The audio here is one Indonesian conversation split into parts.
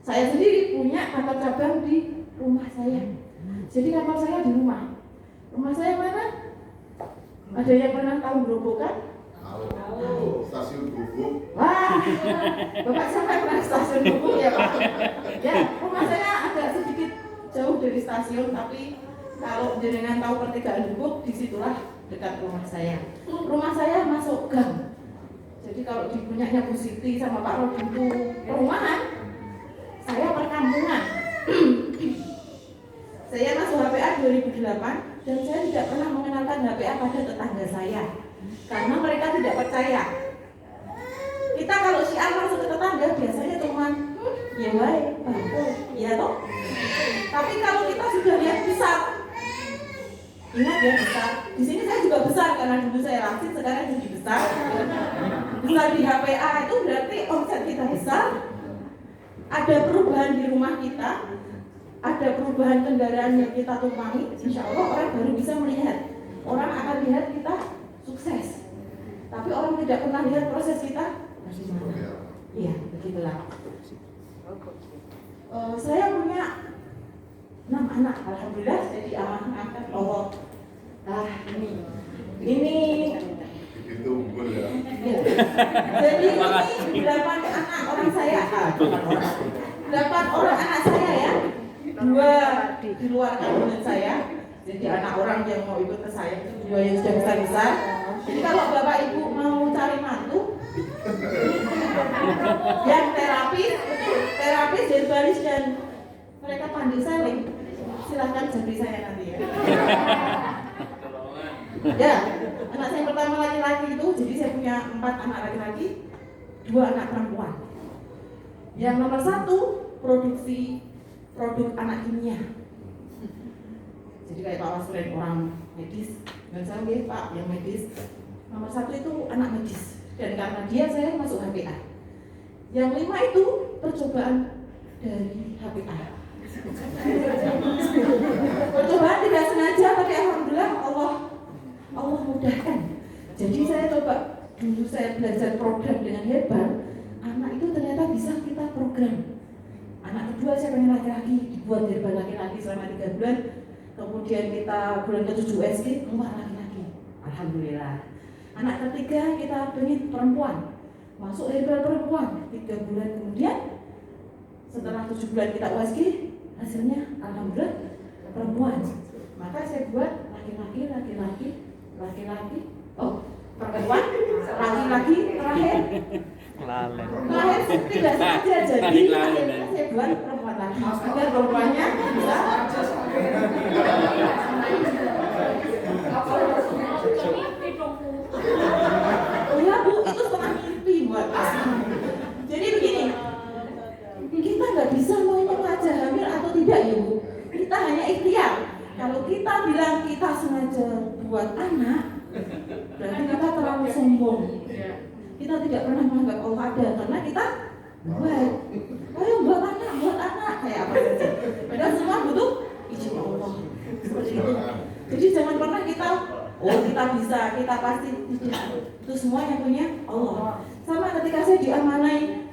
Saya sendiri punya kantor cabang di rumah saya. Jadi kantor saya di rumah. Rumah saya mana? Ada yang pernah tahu Grobogan? Tahu. Stasiun Gubuk. Wah, Bapak sampai pernah stasiun Gubuk ya Pak? Ya, rumah saya agak sedikit jauh dari stasiun, tapi kalau jenengan tahu pertigaan Gubuk, disitulah dekat rumah saya. Rumah saya masuk gang. Jadi kalau di punyanya Bu Siti sama Pak Robi itu perumahan, saya perkampungan. Saya masuk HPA 2008 dan saya tidak pernah mengenalkan HPA pada tetangga saya karena mereka tidak percaya. Kita kalau syiar masuk ke tetangga biasanya cuma ya baik, ya toh. Tapi kalau kita sudah lihat besar, ingat ya besar. Di sini saya juga besar karena dulu saya langsing, sekarang jadi besar. Besar di HPA itu berarti omset kita besar. Ada perubahan di rumah kita, ada perubahan kendaraan yang kita tumpangi. Insya Allah orang baru bisa melihat. Orang akan lihat kita sukses. Tapi orang tidak pernah lihat proses kita bagaimana. Iya, begitulah. Saya punya 6 anak, alhamdulillah jadi amanah Allah. Ini Itu unggul ya. ya. Jadi ini 8 anak orang saya. 8 orang anak saya ya. 2 di luar kandungan saya. Jadi anak orang yang mau ikut ke saya itu 2 yang sudah besar-besar. Jadi kalau Bapak Ibu mau cari mantu yang terapis, herbalis dan mereka pandai selling, silahkan jadi saya nanti ya. Ya, anak saya pertama laki-laki itu, jadi saya punya 4 anak laki-laki, 2 anak perempuan. Yang nomor 1 produksi produk anak kimia. Jadi kayak Pak Wasren orang medis, dan saya Pak yang medis. Nomor 1 itu anak medis, dan karena dia saya masuk HPA. Yang 5 itu percobaan dari HPA. Percobaan tidak sengaja, tapi alhamdulillah Allah mudahkan. Jadi saya coba, dulu saya belajar program dengan hebat. Anak itu ternyata bisa kita program. Anak kedua saya pengen laki-laki, dibuat herbal laki-laki selama 3 bulan. Kemudian kita bulan ke-7 SD keluar laki-laki. Alhamdulillah. Anak ketiga kita pengen perempuan, masuk herbal perempuan. 3 bulan kemudian, setelah 7 bulan kita USG, hasilnya alhamdulillah perempuan. Maka saya buat laki-laki, perempuan, laki-laki terakhir. Lahir tidak sengaja, jadi akhirnya saya buat perempuan lagi agar perempuannya bisa. Oh ya Bu, itu setengah mimpi buat aku. Jadi begini, kita nggak bisa mau aja hamil atau tidak ya Bu. Kita hanya ikhtiar. Kalau kita bilang kita sengaja buat anak, berarti kita terlalu sombong. Kita tidak pernah menganggap Allah ada karena kita buat, ayo buat anak kayak apa saja. Padahal semua butuh izin Allah. Seperti itu. Jadi jangan pernah kita kita bisa, kita pasti tidak. Itu semua yang punya Allah. Sama ketika saya diamanai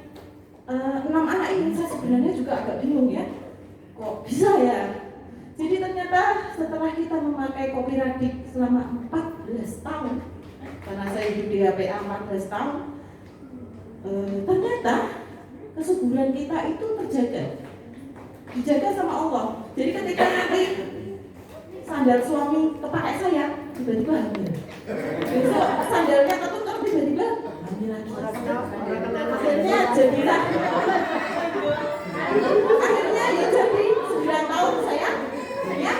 6 anak ini, saya sebenarnya juga agak bingung ya. Kok bisa ya? Jadi ternyata setelah kita memakai kopi radik selama 14 tahun, karena saya hidup di HPA 14 tahun, ternyata kesuburan kita itu dijaga sama Allah. Jadi ketika nanti sandal suami kepakai saya, tiba-tiba hamil. Besok sandalnya ketutup, tiba-tiba hamil lagi. Akhirnya jadilah. Akhirnya ya jadi 9 tahun saya punya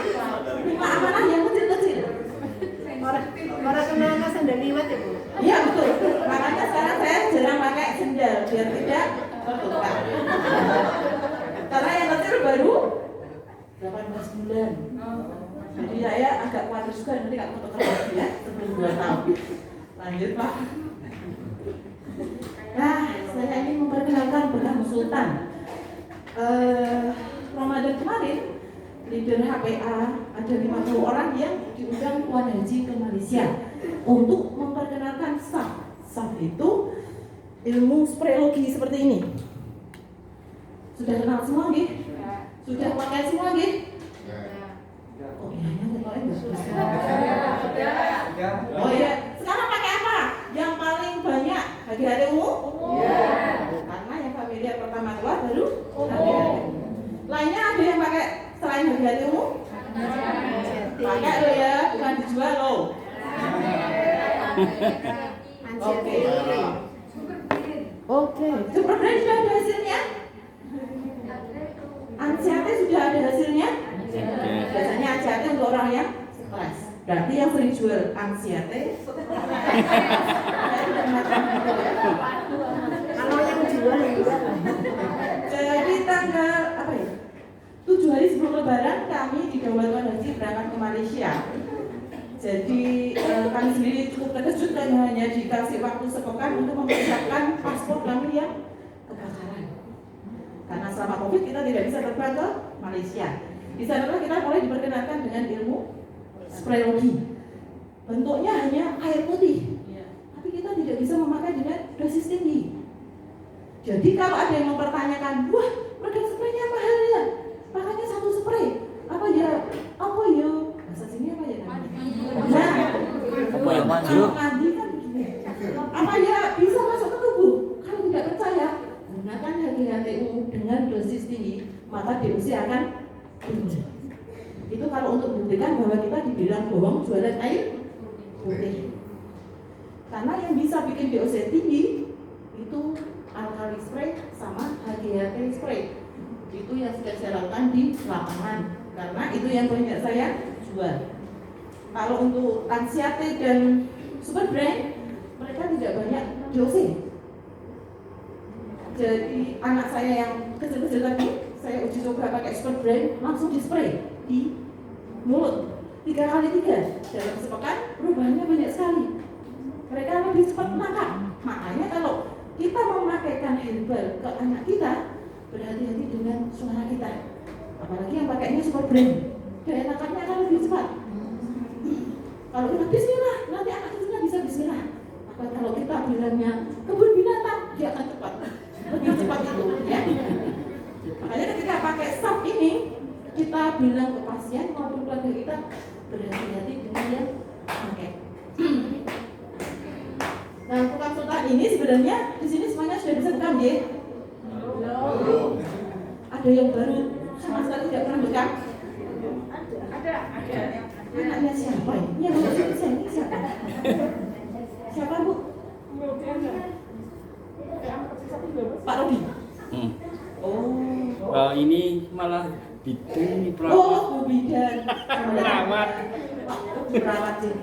5 amanah yang kecil-kecil. Orang kenal sandal liwat ya Bu? Iya betul. Makanya sekarang saya jarang pakai sandal biar tidak tertukar. Karena yang kecil baru 18 bulan. Jadi saya agak khawatir juga nanti kalau tertukar lagi ya sebelum 2 tahun. Lanjut Pak. Nah, saya ingin memperkenalkan Bang Sultan. Ramadan kemarin leader HPA ada 50 orang yang diundang Tuan Haji ke Malaysia untuk memperkenalkan SAF. SAF itu ilmu spreologi seperti ini. Sudah kenal semua nggih? Sudah pakai semua nggih? Oh iya, oh iya, sekarang pakai apa? Yang paling banyak HGHT umum? Karena yang familiar pertama keluar baru HGHT. Lainnya ada yang pakai selain HGHT umum? Pakai lo ya, bukan dijual lo. Oke. Super Brain sudah ada hasilnya? Anxiety sudah ada hasilnya? Biasanya anxiety untuk orang yang stres. Berarti yang sering jual anxiety. Kalau yang jual juga. Jadi tanggal apa ya? 7 hari sebelum Lebaran kami di Daulat Haji berangkat ke Malaysia. Jadi kami sendiri cukup terkejut dan hanya dikasih waktu sepekan untuk mempersiapkan paspor kami yang kebakaran. Karena selama COVID kita tidak bisa terbang ke Malaysia. Di sana kita mulai diperkenalkan dengan ilmu sprayologi. Bentuknya hanya air putih, tapi kita tidak bisa memakai dengan dosis tinggi. Jadi kalau ada yang mempertanyakan, wah, produk spraynya mahal ya? Makanya satu spray. Apa ya? Bahasa sini apa ya? Nah, apa yang maju? mandi kan begini. Apa ya bisa masuk ke tubuh? Kalau tidak percaya, gunakan HGHT-U dengan dosis tinggi, maka DOC akan turun. Itu kalau untuk membuktikan bahwa kita dibilang bohong jualan air putih. Karena yang bisa bikin DOC tinggi itu alkali spray sama HGHT spray. Itu yang sudah saya lakukan di lapangan. Karena itu yang banyak saya jual. Kalau untuk anxiety dan super brain, mereka tidak banyak DOC. Jadi anak saya yang kecil-kecil tadi, saya uji coba pakai super brain, langsung di spray di mulut 3 kali 3 dalam sepekan, perubahannya banyak sekali. Mereka lebih cepat menangkap. Makanya kalau kita memakaikan herbal ke anak kita, berhati-hati dengan suara kita. Apalagi yang pakainya super brain, daya tangkapnya akan lebih cepat. Kalau kita bismillah, nanti anak kecilnya bisa bismillah. Apa kalau kita bilangnya kebun binatang, dia akan cepat, lebih cepat itu, ya. Makanya ketika pakai sap ini, kita bilang ke pasien maupun keluarga kita, berhati-hati dengan yang pakai. Nah, tukang sultan ini sebenarnya di sini semuanya sudah bisa bekam, ya? Ada yang baru sama sekali tidak pernah bekam? Ada. Anaknya siapa ini? Yang baru ini siapa? Siapa, Bu? Pak Robi. Oh. Ini malah bidan perawat. Oh, Bu bidan. Perawat. Perawat sih.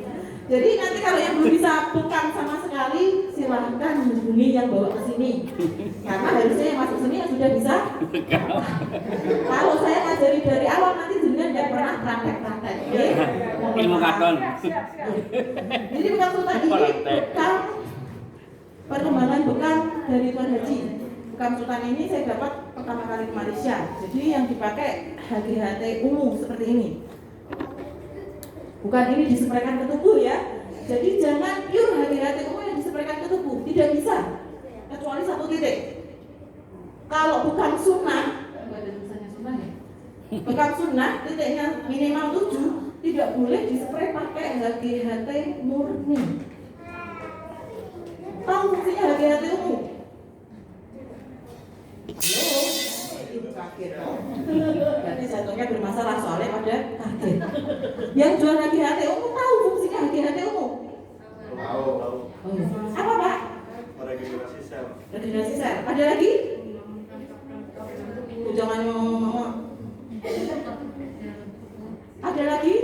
Jadi nanti kalau yang belum bisa bekam sama sekali, silahkan hubungi yang bawa ke sini. Karena harusnya yang masuk sini yang sudah bisa. Kalau saya ngajari dari awal nanti jenengan tidak pernah praktek-praktek. Ilmu katon. Jadi bekam sultan ini bekam perkembangan bekam dari Tuan Haji. Bekam sultan ini saya dapat pertama kali ke Malaysia. Jadi yang dipakai HGHT umum seperti ini. Bukan ini dispraykan ke tubuh ya. Jadi jangan pure HGHT umum yang dispraykan ke tubuh, tidak bisa. Kecuali 1 titik. Kalau bukan sunnah, enggak ada tulisannya sunnah ya. Bukan sunnah, titiknya minimal 7, tidak boleh dispray pakai HGHT murni. Tahu fungsinya HGHT umum? Ibu kaget. Berarti jantungnya bermasalah soalnya pada kaget. Yang jual HGHT umum tahu fungsinya HGHT umum? Tahu. Oh, iya. Apa, Pak? Regenerasi sel. Regenerasi sel. Ada lagi? Jangan ngomong. Ada lagi?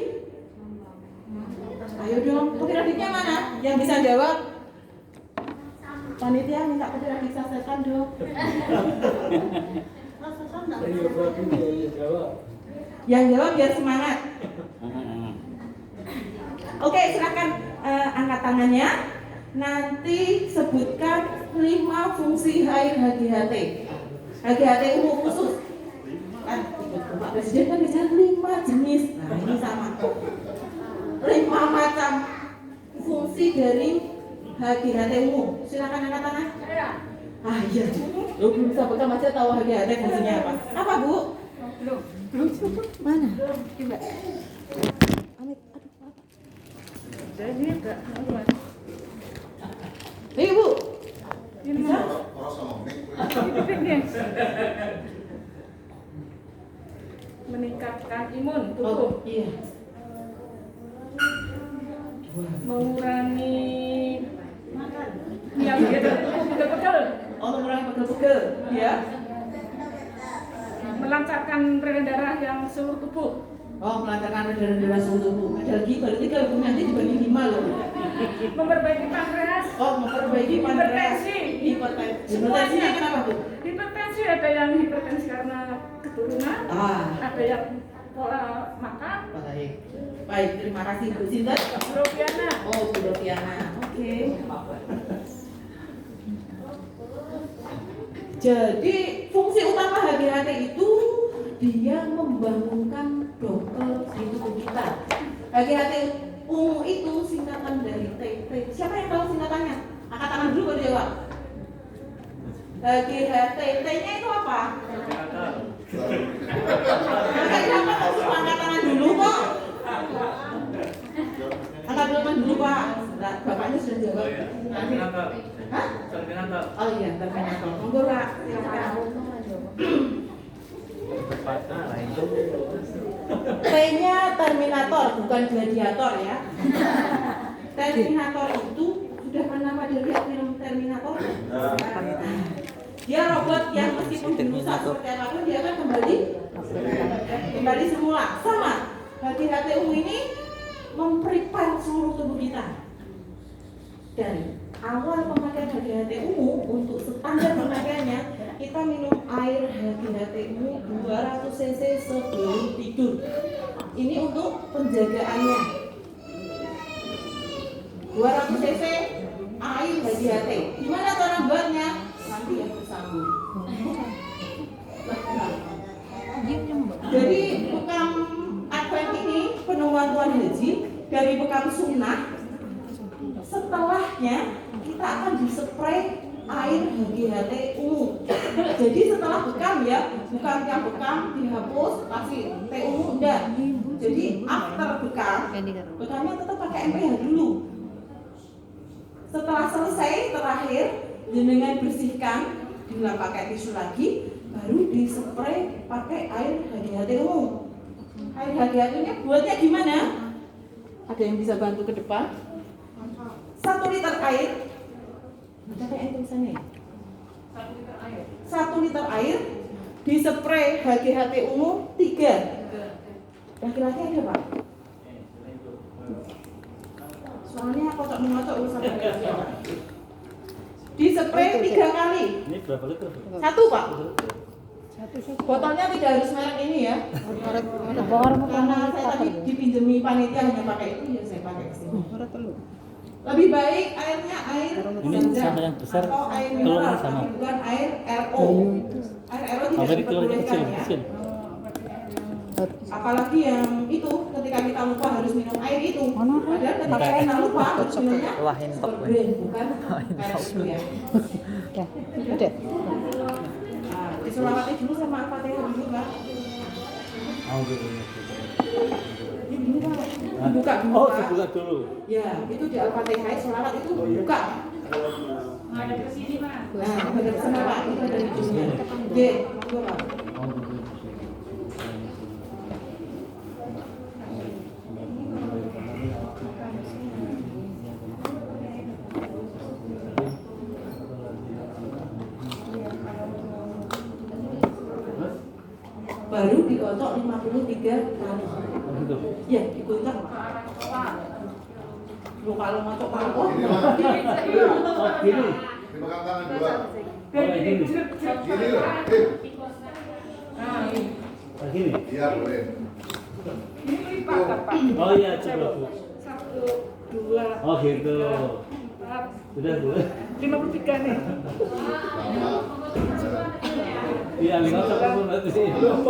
Ayo dong. Kooperatifnya mana? Yang bisa jawab? Panitia minta kooperatif sasetan dong. Yang jawab biar semangat. Oke, silakan angkat tangannya. Nanti sebutkan 5 fungsi air HGHT. HGHT umum khusus. Kan Pak Presiden kan bicara 5 jenis. Nah, ini sama. 5 macam fungsi dari HGHT umum. Silakan angkat tangan. Ah iya, lu belum bisa pegang aja tahu HGHT fungsinya apa? Apa Bu? Belum cukup. Mana? Coba. Amit, aduh apa? Jadi enggak. Nih Bu. Bisa? Meningkatkan imun tubuh, Oh iya. mengurangi yang dia pegel-pegel, Oh mengurangi pegel-pegel, ya. melancarkan peredaran darah yang seluruh tubuh, Oh melancarkan peredaran darah seluruh tubuh. Ada lagi berarti kalau nanti dibagi 5 loh. memperbaiki pankreas, Oh memperbaiki pankreas. Hipertensi. Hipertensinya kenapa Bu? hipertensi ada yang hipertensi karena keturunan, ada yang pola makan, Baik. Baik, terima kasih Bu Sinta. Robiana. Oh Bu Robiana. Oke. Jadi fungsi utama HGHT itu dia membangunkan dokter di tubuh kita. HGHT ungu itu singkatan dari TT. Siapa yang tahu singkatannya? Angkat tangan dulu baru jawab. HGHT, T-nya itu apa? Angkat siapa kok suruh angkat tangan dulu kok? Angkat tangan dulu Pak. Nah, bapaknya sudah jawab. Hah? Oh iya, terminator. Monggo Pak, silakan. T-nya Terminator, bukan gladiator ya. Terminator itu sudah pernah pada lihat film Terminator? Dia robot yang meskipun dirusak seperti apapun dia akan kembali semula. Sama. HGHT ungu ini memprepare seluruh tubuh kita. Dari awal pemakaian HGHT ungu untuk standar pemakaiannya kita minum air HGHT ungu 200 cc sebelum tidur. Ini untuk penjagaannya. 200 cc air HGHT. Gimana cara buatnya? Nanti yang bersambung. Jadi bekam Advent ini penemuan Tuhan Haji dari bekam sunnah. Setelahnya kita akan dispray air HGHT ungu. Jadi setelah bekam ya, bukan yang bekam dihapus kasih teh ungu enggak. Jadi after bekam, bekamnya tetap pakai MPH dulu. Setelah selesai terakhir dengan bersihkan dengan pakai tisu lagi, baru dispray pakai air HGHT ungu. Air HGHT-nya buatnya gimana? Ada yang bisa bantu ke depan? 1 liter air. Ada kayak tulisannya. 1 liter air dispray HGHT ungu 3. Laki-laki ada Pak? Soalnya kotak mengocok urusan laki-laki Pak. Dispray 3 kali. Ini berapa liter? 1 Pak. Botolnya tidak harus merek ini ya. Karena saya tadi dipinjemi panitia hanya pakai itu ya saya pakai kesini. Lebih baik airnya air Ini sama yang besar, atau air telurnya mineral, sama. tapi bukan air RO. Air RO tidak Kalau itu diperbolehkan ya. kecil. Apalagi yang itu ketika kita lupa harus minum air itu. Padahal ketika kita lupa harus minumnya super brain, bukan air itu ya. Nah, diselawati dulu sama Al-Fatihah dulu Pak. Oh gitu. Ini gini Pak, dibuka dulu Oh, Pak. dibuka dulu. Ya, itu di Al-Fatihah selawat itu buka. Ada ke sini Pak. Nah, ada kesana Pak, itu ada di dunia. J, dua Pak. Baru dikocok 53 kali. Gitu. Ya, dikocok. Lu kalau ngocok palu. Oh, gini. Dipegang tangan dua. Dan Oh, ini gini. Gini loh. Nah, ini. Oh, gini. Iya boleh. Ini lipat Pak. Oh iya, coba Bu. 1, 2, Oh gitu. 4, Sudah Bu. 53 nih. Iya, nggak usah kamu nanti sih. Oh.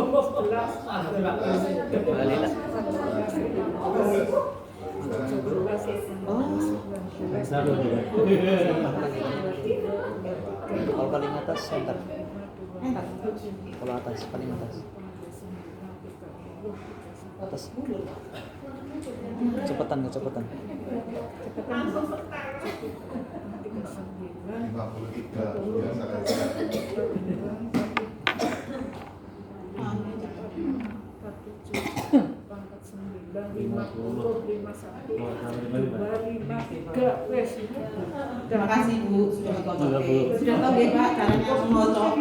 Sabar, Bu. Kalau paling atas center. Enter. Kalau atas paling atas. Atas. Cepetan. 53 biasa aja. Terima kasih Bu sudah dikocokin. Sudah tahu ya Pak caranya mengocok.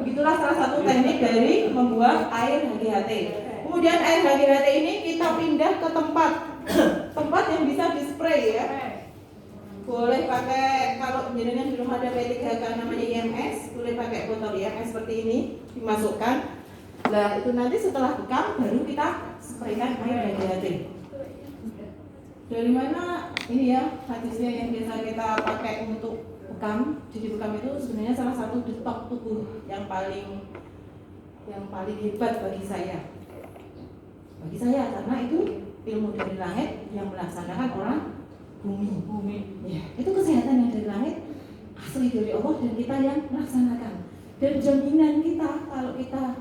Itulah salah satu teknik dari membuat air HGHT. Kemudian air HGHT ini kita pindah ke tempat yang bisa di-spray ya. Boleh pakai, kalau jenengan di rumah ada P3K namanya IMS, boleh pakai botol IMS seperti ini, dimasukkan. Nah itu nanti setelah bekam baru kita spraykan air HGHT. Dari mana ini ya hadisnya yang biasa kita pakai untuk bekam? Jadi bekam itu sebenarnya salah satu detok tubuh yang paling hebat bagi saya. Karena itu ilmu dari langit yang melaksanakan orang bumi. Ya, itu kesehatan yang dari langit asli dari Allah dan kita yang melaksanakan. Dan jaminan kita kalau kita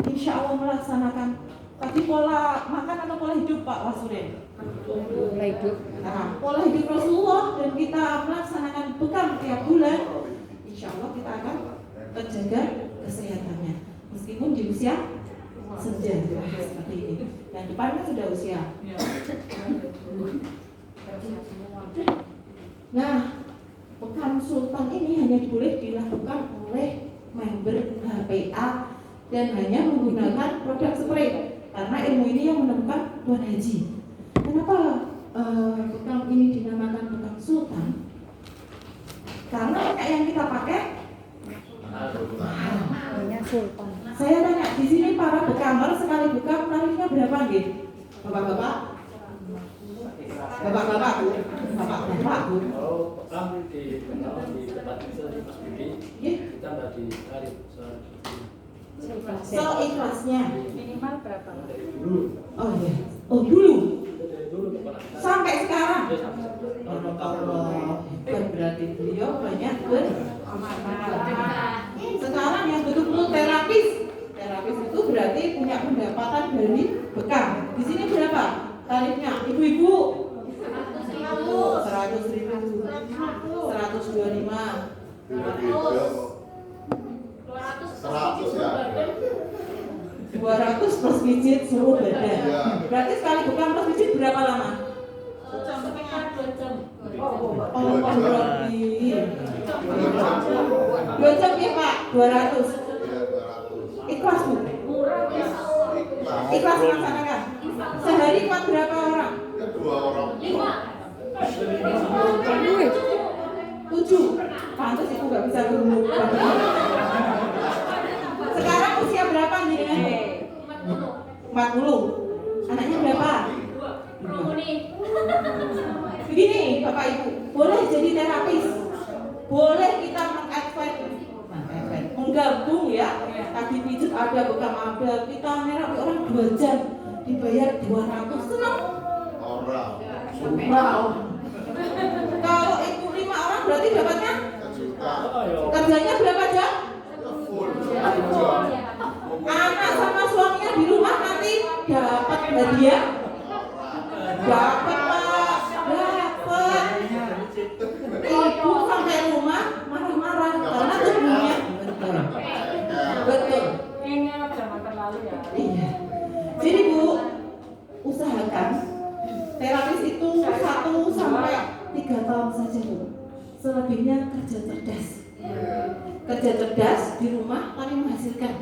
insya Allah melaksanakan. Tapi pola makan atau pola hidup Pak Wasurin? Pola hidup. Nah, pola hidup Rasulullah dan kita melaksanakan bekam tiap bulan, insya Allah kita akan terjaga kesehatannya. Meskipun di usia senja seperti ini. Yang depan kan sudah usia. Nah, bekam sultan ini hanya boleh dilakukan oleh member HPA dan hanya menggunakan produk spray. Karena ilmu ini yang menemukan Tuan Haji. Kenapa bekam ini dinamakan bekam sultan? Karena minyak yang kita pakai Namanya sultan. Saya tanya di sini para bekamer sekali bekam tarifnya berapa nggih? Bapak-bapak? Bapak-bapak Bu? Bapak-bapak Bu? Kalau bekam di tempat itu di Mas Budi, Nggih. kita nggak ditarik Seikhlasnya. Minimal berapa? dari dulu. Oh iya. Oh dulu. Dari dulu ke mana? Sampai sekarang. Ya, sampai sekarang. Allah. Bukan berarti beliau banyak beramal. Sekarang yang betul-betul terapis itu berarti punya pendapatan dari bekam. Di sini berapa tarifnya? Ibu-ibu 100.000, 125, 100 ya. 200 plus pijit seluruh badan. Berarti sekali bekam plus pijit berapa lama? Oh, lebih. 2 jam ya Pak, 200. Ikhlas Bu? Ikhlas melaksanakan. Sehari kuat berapa orang? Ya 2 orang. 7. Pantas ibu nggak bisa dulu. Sekarang usia berapa nih dengan 40. Anaknya berapa? Begini Bapak Ibu, boleh jadi terapis, boleh kita menggabung ya. Tadi pijat ada, bekam ada, kita nerapi orang 2 jam dibayar 200, senang? Orang. Wow. Kalau ibu 5 orang berarti dapatnya 1 juta. kerjanya berapa jam? Full. 1 jam. Anak sama suaminya di rumah nanti dapat hadiah. Dapat Pak, dapat. Ibu sampai rumah marah-marah karena tubuhnya betul. Ini jangan terlalu ya. Iya. Jadi Bu, usahakan terapis itu 1 sampai 3 tahun saja Bu. Selebihnya kerja cerdas. Kerja cerdas di rumah tapi menghasilkan.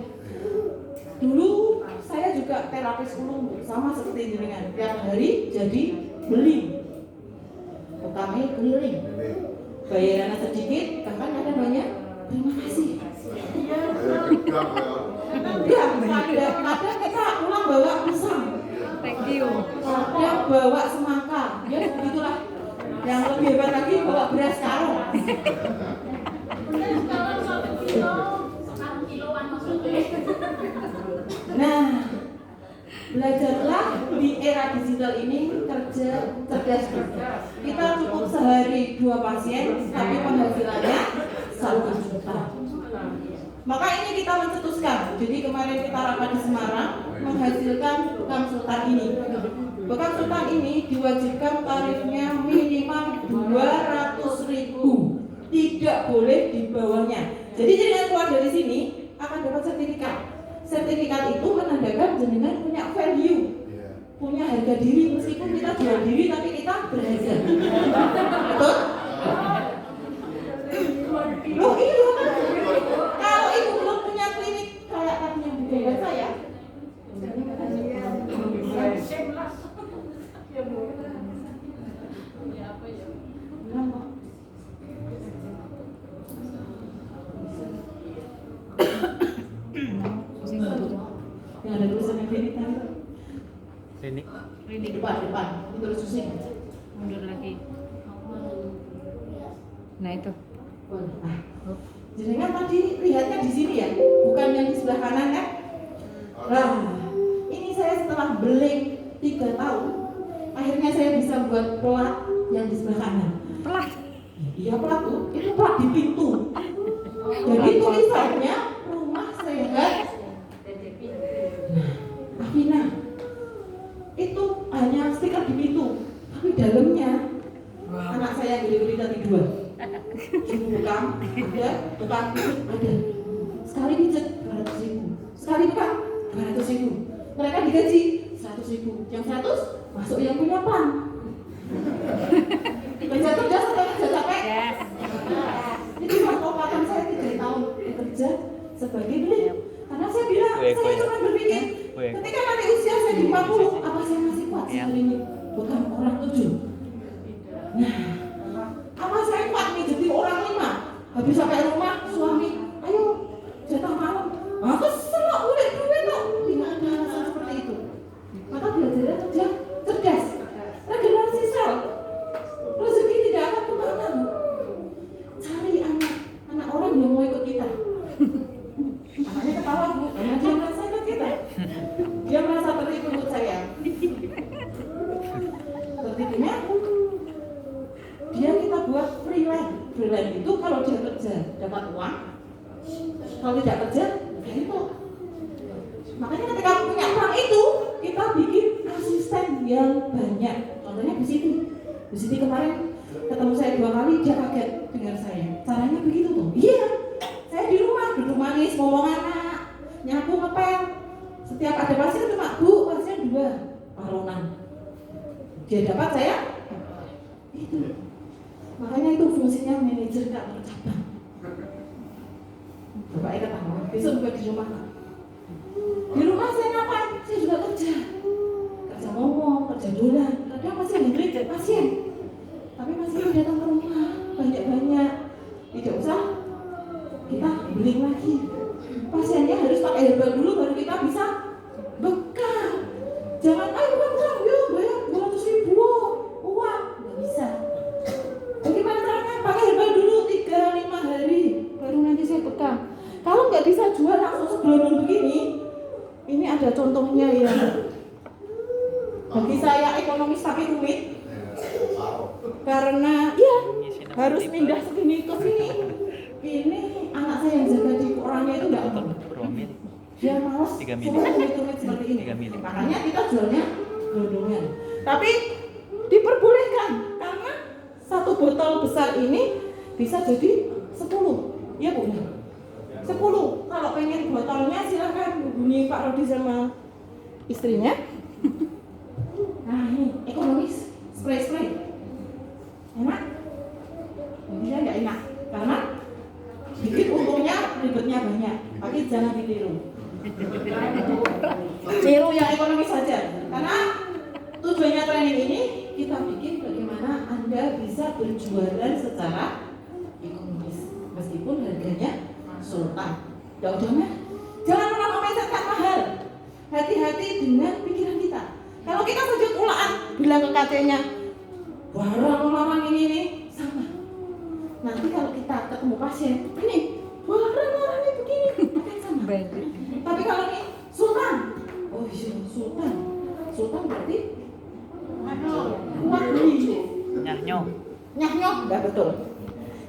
Dulu saya juga terapis ulung Bu, sama seperti jenengan. Tiap hari jadi beli. Utama keliling. Bayarannya sedikit, bahkan ada banyak. Terima kasih. Iya, kadang kita pulang bawa pisang. Thank you. Kadang bawa semangka. Ya begitulah. Yang lebih hebat lagi bawa beras karung. Nah, belajarlah di era digital ini kerja cerdas. Kita cukup sehari 2 pasien, tapi penghasilannya 1 1 juta. Maka ini kita mencetuskan. Jadi kemarin kita rapat di Semarang menghasilkan bekam sultan ini. Bekam sultan ini diwajibkan tarifnya minimal 200.000, tidak boleh di bawahnya. Jadi jenengan keluar dari sini akan dapat sertifikat. Sertifikat itu menandakan jenengan punya value, punya harga diri, meskipun kita jual diri tapi kita berharga. Betul? Loh iya. Kalau ibu belum punya klinik kayak tadi yang di daerah saya, yang ada tulisannya klinik tadi. Klinik. Depan, itu terus susah. Mundur lagi. Nah itu. Nah, jenengan tadi lihatnya di sini ya, bukan yang di sebelah kanan kan? Nah, ini saya setelah beli 3 tahun, akhirnya saya bisa buat plat yang di sebelah kanan. Pelat. Iya plat tuh, itu plat di pintu. Jadi tulisannya rumah sehat. Afina. Itu hanya stiker di pintu, tapi dalamnya anak saya gede-gede tadi 2. Ibu bekam ada, bekam pijet ada. Sekali pijet 200.000, sekali bekam 200.000. Mereka digaji 100.000, yang 100 masuk yang punya pan. Kerja kerja sampai kerja capek. Yes. Itu pengobatan saya 3 tahun bekerja sebagai beli. Karena saya bilang, saya cuma berpikir, ketika nanti usia saya di 40, apa saya masih kuat sekali ini? Bukan orang 7. Nah, apa saya kuat nih jadi orang 5? Habis sampai rumah, suami, ayo jatah malam. Aku selok udah duit kok. Tidak ada alasan seperti itu. Maka belajarnya kerja cerdas, regenerasi sel. Rezeki tidak akan kemana. Cari anak orang yang mau ikut kita. Anaknya ketawa bu, karena dia merasa ikut kita. Dia merasa tertipu ikut saya. Tertipunya, dia kita buat freelance. Freelance itu kalau dia kerja dapat uang, kalau tidak kerja, ya itu. Makanya ketika punya uang itu, kita bikin asisten yang banyak. Contohnya Bu Siti. Bu Siti kemarin ketemu saya 2 kali, dia kaget dengar saya. Caranya begitu tuh. Iya. Saya di rumah duduk manis, ngomong anak, nyapu ngepel. Setiap ada pasien cuma Bu, pasien 2, paronan. Dia dapat saya itu. Makanya itu fungsinya manajer kantor cabang. Bapak ketawa, besok juga di rumah. Di rumah saya ngapain? Saya juga kerja ngomong, kerja dolan. Kadang masih handling pasien, tapi masih datang ke rumah banyak-banyak. Tidak usah kita beli lagi. Pasiennya harus pakai herbal dulu baru kita bisa bekam. Jangan, ayo bekam, yuk bayar 200.000 uang, nggak bisa. Bagaimana caranya? Pakai herbal dulu 3-5 hari, baru nanti saya bekam. Kalau nggak bisa jual langsung segelondong begini, ini ada contohnya ya. Bagi saya ekonomis tapi rumit, karena ya harus pindah segini ke sini. Ini anak saya yang jaga di orangnya itu nggak mau. Dia malas rumit seperti ini. Makanya kita jualnya gelondongan. Tapi diperbolehkan karena 1 botol besar ini bisa jadi 10. Ya Bu? 10. Kalau pengen botolnya silakan hubungi Pak Rodi sama istrinya. Nah ini ekonomis, spray. Enak? Bisa nggak enak? Karena dikit untungnya, ribetnya banyak. Tapi jangan ditiru. Tiru yang ekonomis saja. Karena tujuannya training ini kita bikin bagaimana Anda bisa berjualan secara ekonomis meskipun harganya sultan. Jangan pernah memesetkan mahal. Hati-hati dengan pikiran kita. Kalau kita saja kulaan bilang ke KC-nya barang-barang ini sama. Nanti kalau kita ketemu pasien, ini barang-barangnya begini, akan sama. Tapi kalau ini sultan, oh iya sultan berarti kuat beli. Nyah-nyoh. Enggak betul.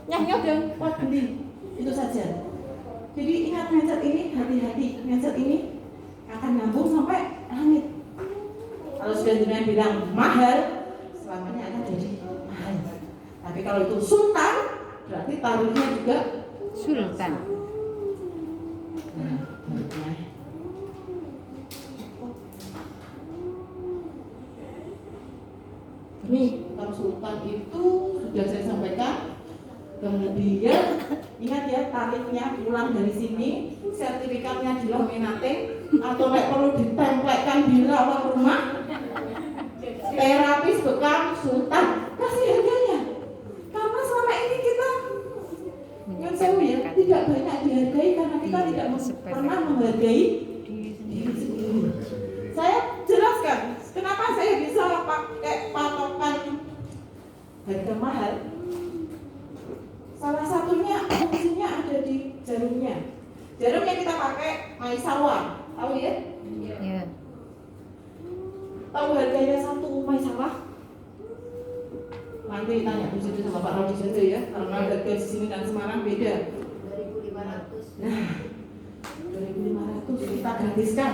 Nyah-nyoh dan kuat beli. Itu saja. Jadi ingat mindset ini, hati-hati, mindset ini akan nyambung sampai langit. Kalau sudah dengan bilang mahal, selamanya akan jadi mahal. Tapi kalau itu sultan, berarti taruhnya juga Sultan. Nah, ini kalau sultan itu sudah saya sampaikan. Kemudian ingat ya, tarifnya pulang dari sini, sertifikatnya di Lominate, atau perlu ditempelkan di lawang rumah. Terapis bekam sultan, kasih harganya. Karena selama ini kita tidak banyak dihargai karena kita tidak pernah menghargai diri sendiri. Saya jelaskan kenapa saya bisa pakai patokan harga mahal. Salah satunya fungsinya ada di jarumnya. Jarum yang kita pakai Maisawa, tahu ya? Iya. Tahu harganya satu Maisawa? Nanti tanya di situ sama Pak Rodi saja ya, karena harga di sini dan Semarang beda. 2.500. Nah, 2.500 kita gratiskan.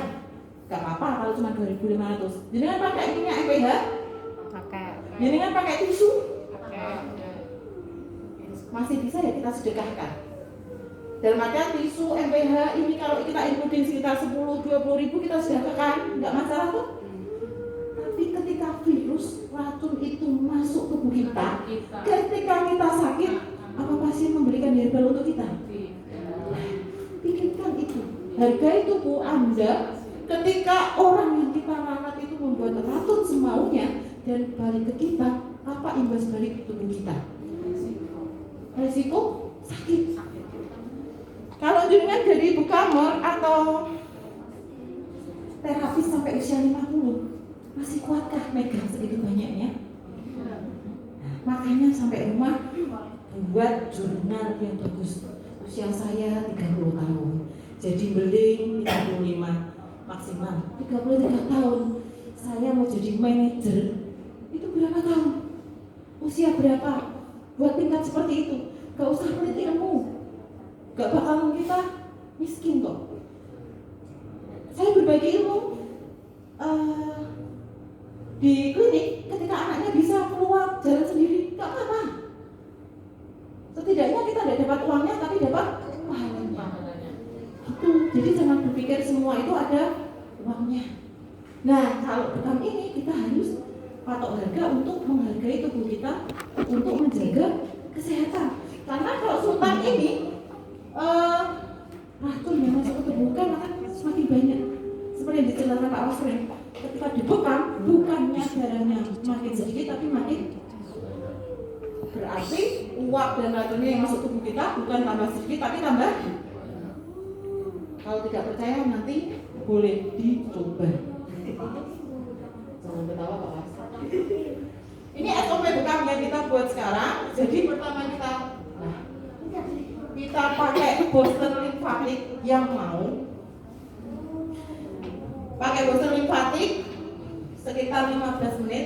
Gak apa-apa kalau cuma 2.500. Jangan pakai minyak MPH. Pakai. Jangan pakai tisu. Pakai. Masih bisa ya kita sedekahkan. Dalam artian tisu MPH ini kalau kita including sekitar 10-20 ribu kita sedekahkan, nggak masalah tuh. Tapi ketika virus racun itu masuk tubuh kita, ketika kita sakit, apa pasien memberikan herbal untuk kita? Pikirkan itu. Hargai tubuh Anda ketika orang yang kita rawat itu membuat racun semaunya dan balik ke kita, apa imbas balik tubuh kita? Resiko sakit. Kalau jenengan jadi ibu kamar atau terapis sampai usia 50, masih kuatkah megang segitu banyaknya? Makanya sampai rumah buat jurnal yang bagus. Usia saya 30 tahun, jadi beling 35 maksimal. 33 tahun saya mau jadi manajer, itu berapa tahun? Usia berapa? Buat tingkat seperti itu, gak usah pelit ilmu, gak bakal kita miskin kok. Saya berbagi ilmu di klinik ketika anaknya bisa keluar jalan sendiri, gak apa-apa. Setidaknya kita tidak dapat uangnya, tapi dapat pahalanya. Gitu. Jadi jangan berpikir semua itu ada uangnya. Nah, kalau bekam ini kita harus patok harga untuk menghargai tubuh kita, untuk menjaga kesehatan. Karena kalau sultan ini racun yang masuk ke tubuh kan akan semakin banyak. Seperti yang diceritakan Pak Wasrem, ketika dibekam bukannya darahnya makin sedikit tapi makin berarti uap dan racunnya yang masuk tubuh kita bukan tambah sedikit tapi tambah. Kalau tidak percaya nanti boleh dicoba. Jangan ketawa Pak Was. Ini SOP bekam yang kita buat sekarang. Jadi pertama kita pakai booster limfatik yang mau. Pakai booster limfatik sekitar 15 menit.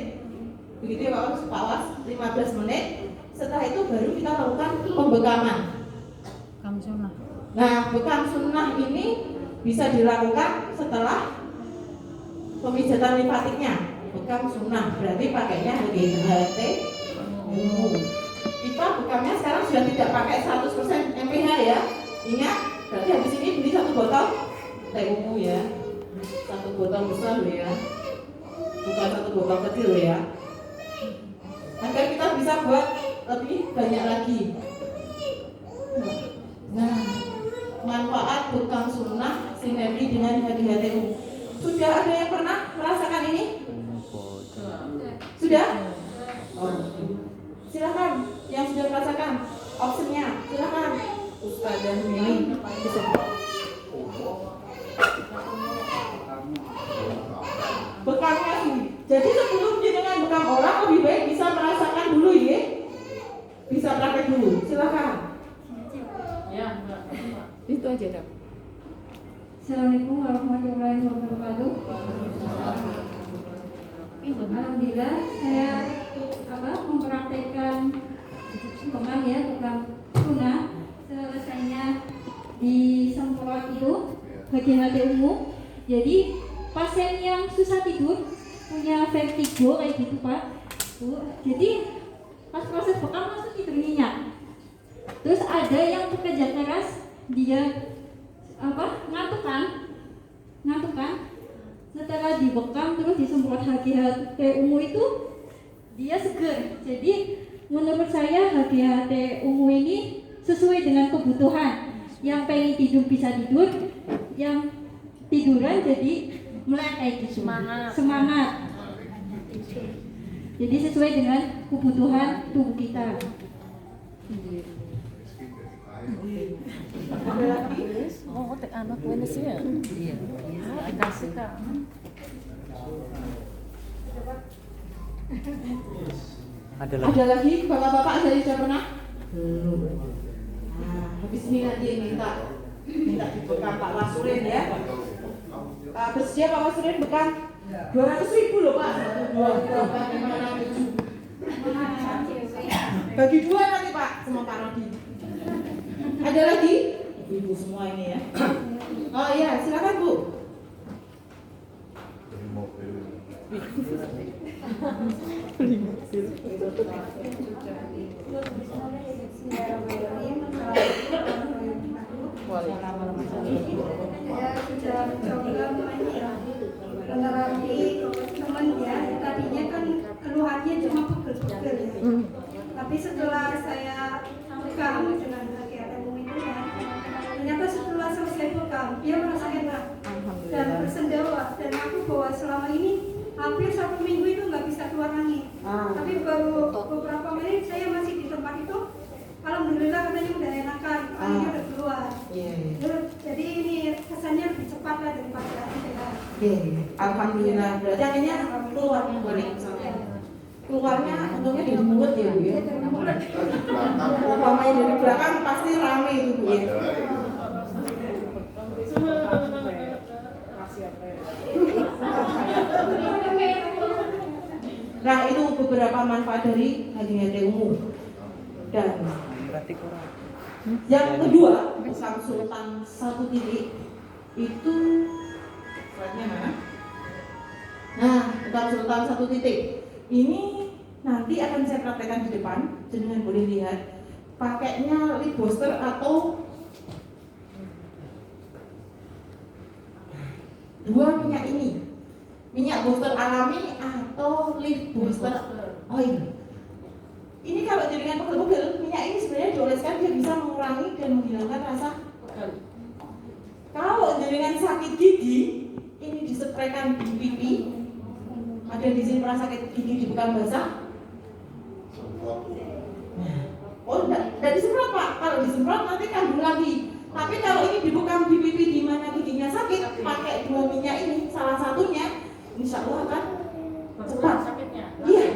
Begitu ya Pak Was, 15 menit. Setelah itu baru kita lakukan pembekaman. Bekam sunnah. Nah, bekam sunnah ini bisa dilakukan setelah pemijatan limfatiknya. Bekam sunnah berarti pakainya HT. Kita bekamnya sekarang sudah tidak pakai 100% MPH ya. Ingat, berarti habis ini beli 1 botol TUU ya. 1 botol besar loh ya. Bukan 1 botol kecil loh ya. Agar kita bisa buat lebih banyak lagi. Nah, manfaat bekam sunnah sinergi dengan HTU. Sudah ada yang pernah merasakan ini? Sudah? Oh. Silakan yang sudah merasakan optionnya, silakan. Ustazah Mili bekamnya sih. Jadi sebelum jenengan bekam orang lebih baik bisa merasakan dulu ya. Bisa praktek dulu, silakan. Ya, Itu aja Dok. Assalamualaikum warahmatullahi wabarakatuh. Alhamdulillah saya mempraktekkan bekam ya, bekam sunnah. Selesainya disemprot itu HGHT ungu. Jadi pasien yang susah tidur, punya vertigo kayak gitu Pak. Jadi pas proses bekam langsung tidur nyenyak. Terus ada yang bekerja keras, dia ngantuk kan. Setelah dibekam terus disemprot HGHT ungu itu dia seger. Jadi menurut saya HGHT ungu ini sesuai dengan kebutuhan. Yang pengen tidur bisa tidur, yang tiduran jadi melek kayak gitu. Semangat. Jadi sesuai dengan kebutuhan tubuh kita. Ada lagi? Oh, tek anak ini sih ya. Iya. Dikasih Kak. Ada lagi bapak-bapak ada yang sudah pernah? Belum. Nah, habis ini nanti minta dibekam Pak Wasurin ya. Bersedia Pak Wasurin bekam 200.000 loh Pak. Bagi dua nanti Pak sama Pak Rodi. Ada lagi? Ibu semua ini ya. Oh iya, silakan Bu. Beli mobil. Saya sudah mencoba menerapi teman ya. Tadinya kan keluhannya cuma pegel-pegel ya. Tapi setelah saya bekam dengan HGHT ungu itu ya, ternyata setelah selesai bekam dia merasa enak dan bersendawa. Dan aku bahwa selama ini hampir 1 minggu itu nggak bisa keluar angin. Tapi baru beberapa menit saya masih di tempat itu. Alhamdulillah katanya udah enakan, anginnya udah keluar. Jadi ini kesannya lebih cepat lah daripada Alhamdulillah. Berarti akhirnya keluar boleh. Keluarnya untungnya dari mulut ya Bu ya. Umpamanya dari belakang pasti rame itu Bu ya. Nah itu beberapa manfaat dari HGHT ungu. Dan yang kedua, bekam sultan 1 titik itu slide-nya mana? Nah, bekam sultan 1 titik ini nanti akan saya praktekkan di depan. Jenengan boleh lihat pakainya lip booster atau 2 minyak ini, minyak booster alami atau lip booster oil. Ini kalau jaringan pegel-pegel, minyak ini sebenarnya dioleskan dia bisa mengurangi dan menghilangkan rasa pegel. Kalau jaringan sakit gigi, ini dispraykan di pipi. Ada di sini pernah sakit gigi di bekam basah? Oh, enggak disemprot Pak. Kalau disemprot nanti kambuh lagi. Tapi kalau ini dibekam di pipi di mana giginya sakit, pakai 2 minyak ini, salah satunya, insya Allah akan cepat. Iya,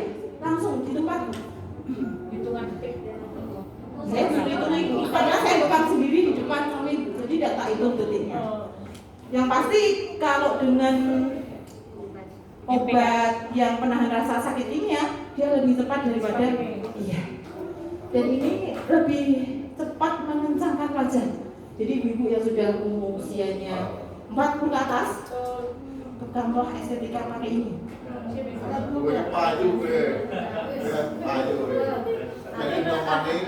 langsung di tempat. Hitungan detik. Saya hitung, padahal saya bekam sendiri di depan kami, jadi tidak tak hitung detiknya. Yang pasti kalau dengan obat yang penahan rasa sakit ini ya, dia lebih cepat daripada iya. Dan ini lebih cepat mengencangkan wajah. Jadi ibu yang sudah usianya 40 ke atas, bekamlah estetika pakai ini. Gue paju gue. Paju gue. Jadi nomanin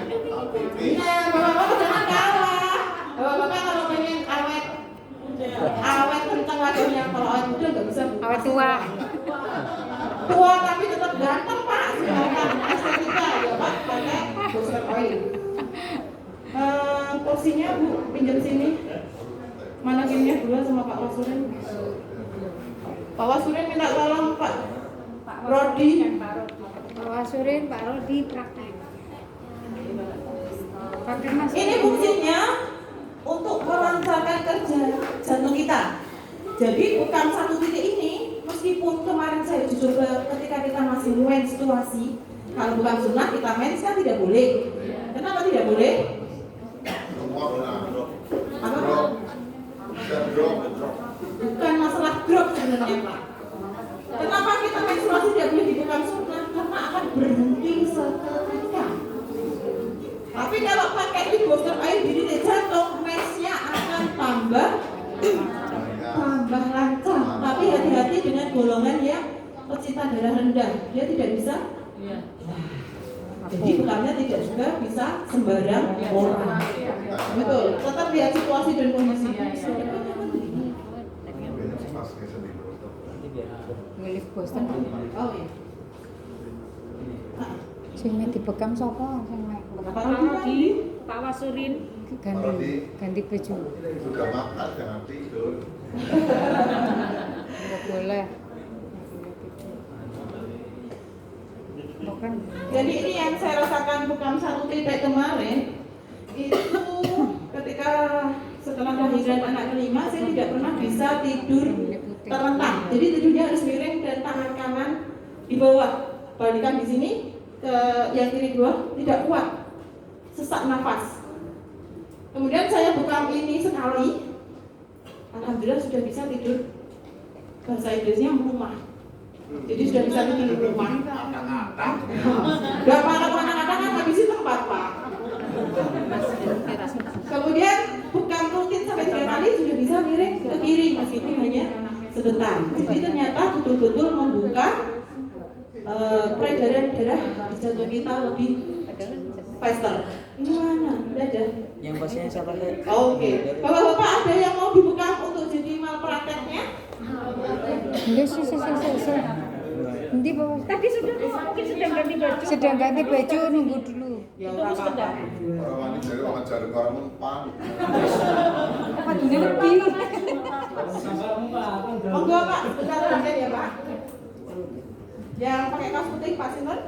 pipi. Iya, bapak-bapak jangan kalah. Bapak-bapak kalau pengen awet kencang wajahnya, kalau awet muda nggak bisa. Awet tua. Tua tapi tetap ganteng Pak. Silakan estetika ya Pak, pakai booster oil. Porsinya Bu, pinjam sini. Mana kimnya dua sama Pak Wasurin. Pak Wasurin minta tolong Pak Rodi. Pak Wasurin, Pak Rodi praktek. Ini fungsinya untuk melancarkan kerja jantung kita. Jadi bukan 1 titik ini, meskipun kemarin saya jujur ketika kita masih menstruasi, kalau bukan sunat kita mens kan tidak boleh. Kenapa tidak boleh? Bukan masalah drop sebenarnya Pak. Kenapa kita menstruasi tidak boleh dibukan sunat? Karena akan berhenti seketika. Tapi kalau pakai di booster air di titik jantung, mensnya golongan yang pecinta darah rendah, dia tidak bisa. Jadi bekamnya tidak juga bisa sembarang orang. Betul, tetap lihat situasi dan kondisi. Milih Boston. Oh iya. Sing dibekam sapa sing mek Pak Wasurin. ganti baju. Sudah makan jangan tidur. Enggak boleh. Bukan. Jadi ini yang saya rasakan bekam 1 titik kemarin itu ketika setelah kelahiran anak kelima saya tidak pernah bisa tidur terlentang. Jadi tidurnya harus miring dan tangan kanan di bawah. Balikan di sini ke yang kiri dua tidak kuat, sesak nafas. Kemudian saya bekam ini sekali, alhamdulillah sudah bisa tidur. Bahasa Inggrisnya merumah. Jadi sudah bisa tidur di rumah. Gak kadang-kadang kan habisi tempat Pak. Kemudian bekam rutin sampai 3 kali sudah bisa miring ke kiri meskipun hanya sebentar. Jadi ternyata betul-betul membuka peredaran darah di jantung kita lebih faster. Ini mana? Tidak ada. Yang pasien siapa tadi? Oke. Bapak-bapak ada yang mau dibekam untuk jadi malprakteknya? Enggak sih. Nanti bawa. Tadi sudah mungkin sedang ganti baju. Sedang ganti baju nunggu dulu. Ya ora apa-apa. Orang mandi dari orang jarum orang mempan. Apa dunia lebih? Monggo Pak, sebentar aja ya Pak. Yang pakai kaos putih Pak Sinten?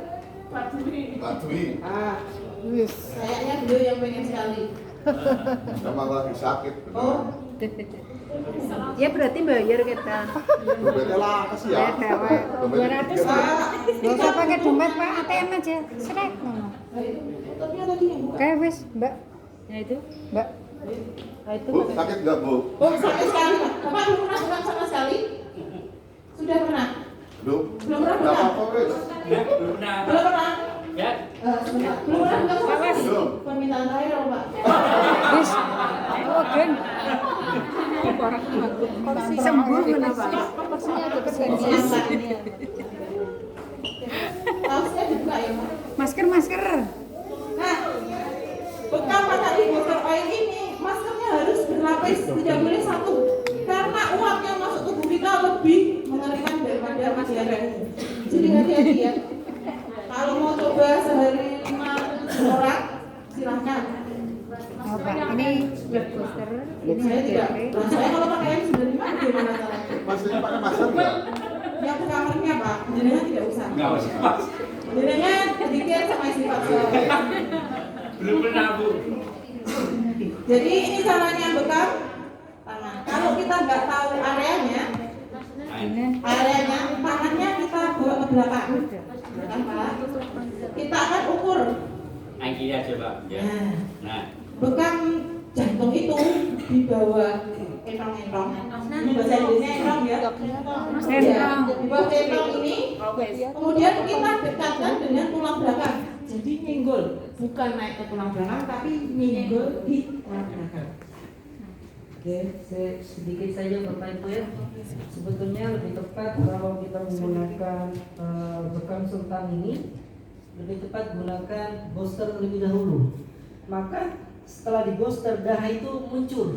Pak Dwi. Pak Dwi, Ah, kayaknya beliau yang pengen sekali. memang lagi sakit. Oh, Ya berarti bayar kita. Dompetnya lah, kasih ya. Bayar dewe. 200 Pak. Enggak usah pakai dompet Pak, ATM aja. Srek ngono. tapi tadi yang buka. Kayak wis, Mbak. Ya itu. Mbak. Bu, sakit nggak Bu? Oh, sakit sekali Pak. Bapak belum pernah bekam sama sekali? Sudah pernah? Belum. Belum pernah Nggak bekam? apa-apa wes. Belum pernah? Ya. Sebentar. Belum pernah bekam sama sekali? Belum. Permintaan terakhir dong Pak. Wis. Oh, Gen. Sembuh kenapa? Porsinya ada pergantian. Kaosnya dibuka ya Pak. Masker. Nah, bekam pakai booster oil ini maskernya harus berlapis, tidak boleh satu karena uap yang masuk tubuh kita lebih mengerikan daripada diare. Jadi hati-hati ya. Kalau mau coba sehari 5 orang, silahkan. Oh, Pak, ini booster. Ini Saya tidak. HDP. Nah, saya kalau pakai N95 gimana caranya? Masih pakai masker nggak? Yang ke kamarnya Pak, jenengan tidak usah. Enggak usah. Jenengan sedikit sama istri Pak. Belum pernah Bu. Jadi ini caranya bekam tangan. Kalau kita nggak tahu areanya, tangannya kita bawa ke belakang. Belakang, Pak. Kita akan ukur. Yang kiri aja Pak. Ya. Nah. Bekam jantung itu di bawah entong-entong. Ini bahasa Inggrisnya entong ya. Ya, di bawah entong ini. Kemudian kita dekatkan dengan tulang belakang. Jadi nyenggol, bukan naik ke tulang belakang, tapi nyenggol di tulang belakang. Oke, sedikit saja Bapak Ibu ya. Sebetulnya lebih tepat kalau kita menggunakan bekam sultan ini, lebih tepat gunakan booster terlebih dahulu. Maka setelah di booster darah itu muncul.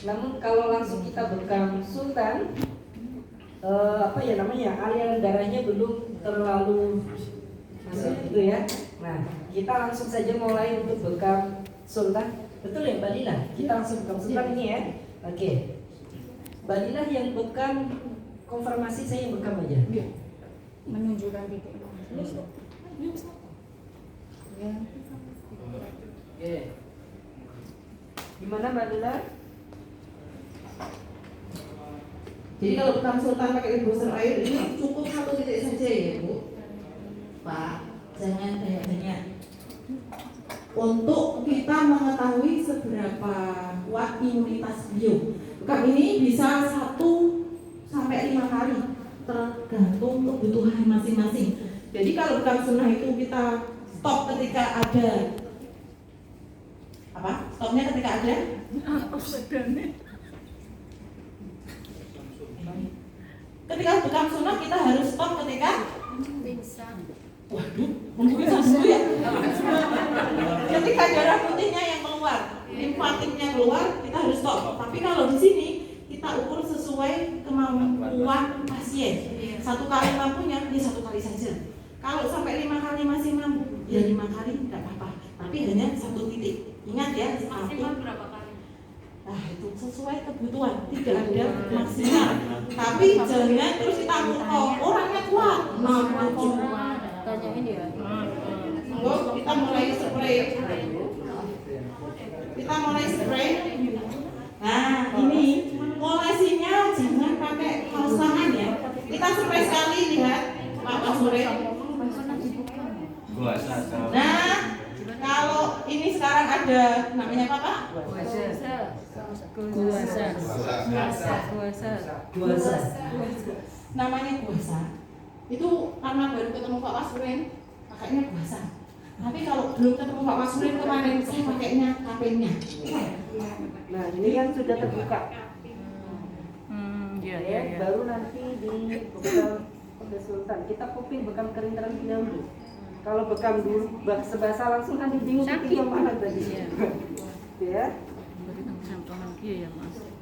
Namun kalau langsung kita bekam sultan, aliran darahnya belum terlalu masuk gitu ya. Nah, kita langsung saja mulai untuk bekam sultan. Betul ya Mbak Lila? Kita langsung bekam sultan ini ya. Oke. Mbak Lila yang bekam, konfirmasi saya yang bekam aja. Menunjukkan titik. Ya. Oke. Gimana Mbak Lila? Jadi kalau bekam sultan pakai booster air ini cukup 1 titik saja ya Bu. Pak, jangan banyak-banyak. Untuk kita mengetahui seberapa kuat imunitas beliau. Bekam ini bisa 1 sampai 5 kali tergantung kebutuhan masing-masing. Jadi kalau bekam sunnah itu kita stop ketika ada apa? Stopnya ketika ada ketika bekam sunnah kita harus stop ketika waduh, mungkin bisa dulu ya. Ketika darah putihnya yang keluar, limfatiknya keluar, kita harus stop. Tapi kalau di sini kita ukur sesuai kemampuan pasien. 1 kali mampunya, ya 1 kali saja. Kalau sampai 5 kali masih mampu, ya 5 kali tidak apa-apa. Tapi hanya 1 titik. Ingat ya, Maksimal berapa kali? nah itu sesuai kebutuhan, tidak ada maksimal. Tapi jangan terus kita ngukur orangnya kuat. Tanyain ya. Kita mulai spray. Nah ini polisinya jangan pakai kaos tangan ya. Kita spray sekali, lihat Pak Sore. Nah kalau ini sekarang ada namanya apa Pak? Kuasa. Namanya kuasa. Itu karena baru ketemu Pak Wasurin, pakainya kuasa. Tapi kalau belum ketemu Pak Wasurin kemarin, saya pakainya kapenya. Nah, ini yang sudah terbuka. Iya. Baru nanti di bekam konsultan kita kuping bekam kering terlebih dahulu. Kalau bekam dulu sebasa langsung nanti bingung kuping yang mana tadi. Ya.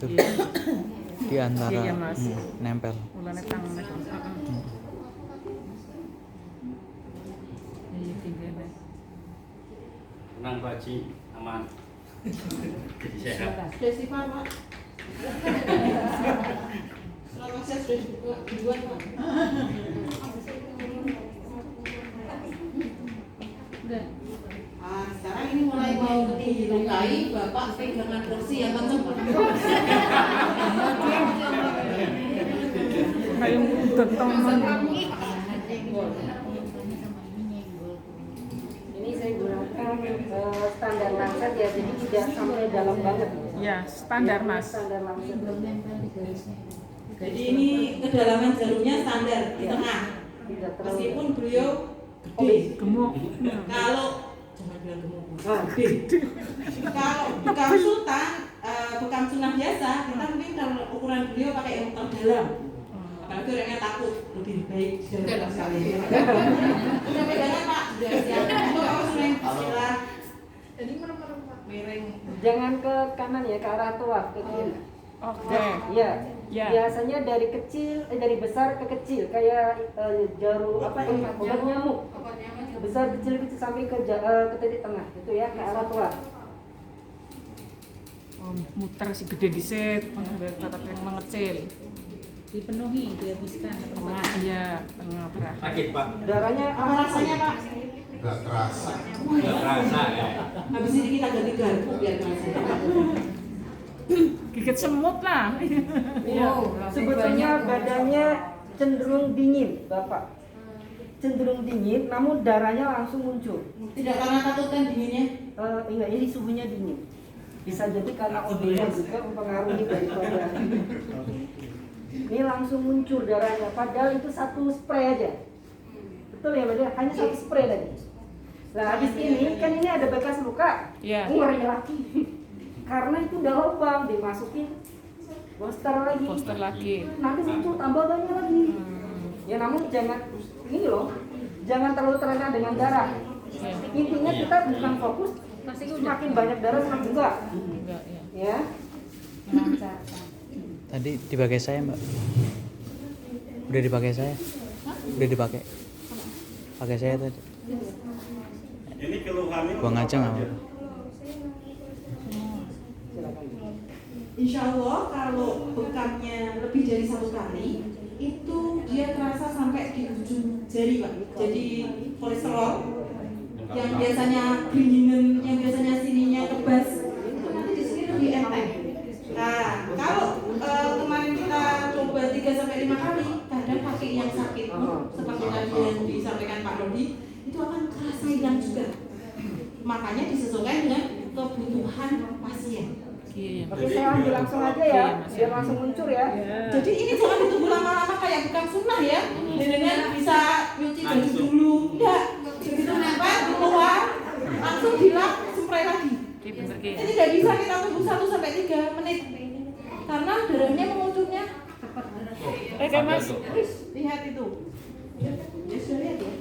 Tuh. Di antara nempel. Tenang Pak Haji, aman. Jadi sehat. Festival Pak. Selamat saya sudah duluan Pak. Sekarang ini mulai mau dilukai, Bapak pegangan kursi yang kenceng Pak. Ini saya gunakan standar lancet ya, jadi tidak sampai dalam banget. Ya, standar Mas. Standar lancet. Jadi ini kedalaman jarumnya standar di tengah. Tidak terlalu. Meskipun beliau gede. Gemuk. Kalau jangan bilang gemuk. Gede. Kalau bekam sultan, bekam sunnah biasa, kita mungkin kalau ukuran beliau pakai yang terdalam. Apalagi orangnya takut, lebih baik dalam sekali. Udah pegangan Pak, sudah siap. Untuk apa sunnah? Bismillah. Jadi miring. Jangan ke kanan ya, ke arah tuah, ke kiri. Oke. Ya. Ya. Biasanya dari kecil, dari besar ke kecil, kayak jarum apa ini, obat nyamuk. Besar kecil sampai ke titik tengah, itu ya, ke arah tuah. Muter si gede diset, tetap yang mengecil. Dipenuhi, dihabiskan. Tengah, iya, tengah berapa? Sakit Pak. Darahnya Apa rasanya Pak? Nggak terasa. Nggak terasa ya. Habis ini kita ganti garpu biar terasa. Gigit semut lah. Iya. Sebetulnya badannya cenderung dingin, Bapak. Cenderung dingin, namun darahnya langsung muncul. Tidak karena takut kan dinginnya? Enggak, ini suhunya dingin. Bisa jadi karena OB-nya juga mempengaruhi daripada. Ini langsung muncul darahnya, padahal itu 1 spray aja. Betul ya, Mbak? Hanya 1 spray tadi. Nah, habis ini kan ini ada bekas luka. Iya. Ngeri lagi. Karena itu udah lubang, dimasukin poster lagi. Nanti muncul tambah banyak lagi. Ya namun jangan ini loh, jangan terlalu terlena dengan darah. Intinya kita bukan fokus, semakin banyak darah semakin enggak. Ya. Tadi dipakai saya, Mbak. Udah dipakai saya. Udah dipakai. Pakai saya tadi. Ini keluhannya. Buang aja nggak apa-apa. Insya Allah kalau bekamnya lebih dari 1 kali itu dia terasa sampai di ujung jari Pak. Jadi kolesterol yang biasanya beringin, yang biasanya sininya kebas itu nanti di sini lebih enteng. Nah kalau kemarin kita coba 3-5 kali, kadang kaki yang sakit seperti tadi yang disampaikan Pak Dodi itu akan terasa hilang juga. Makanya disesuaikan dengan kebutuhan pasien. Oke, saya ambil langsung aja ya, biar langsung muncul ya. Jadi ini jangan ditunggu lama-lama kayak bukan sunnah ya. Dengan bisa nyuci baju dulu, enggak. Begitu nempel keluar, langsung dilap, spray lagi. Ini tidak bisa kita tunggu 1-3 menit karena darahnya mengucurnya Mas. Lihat itu. Ya sudah lihat ya.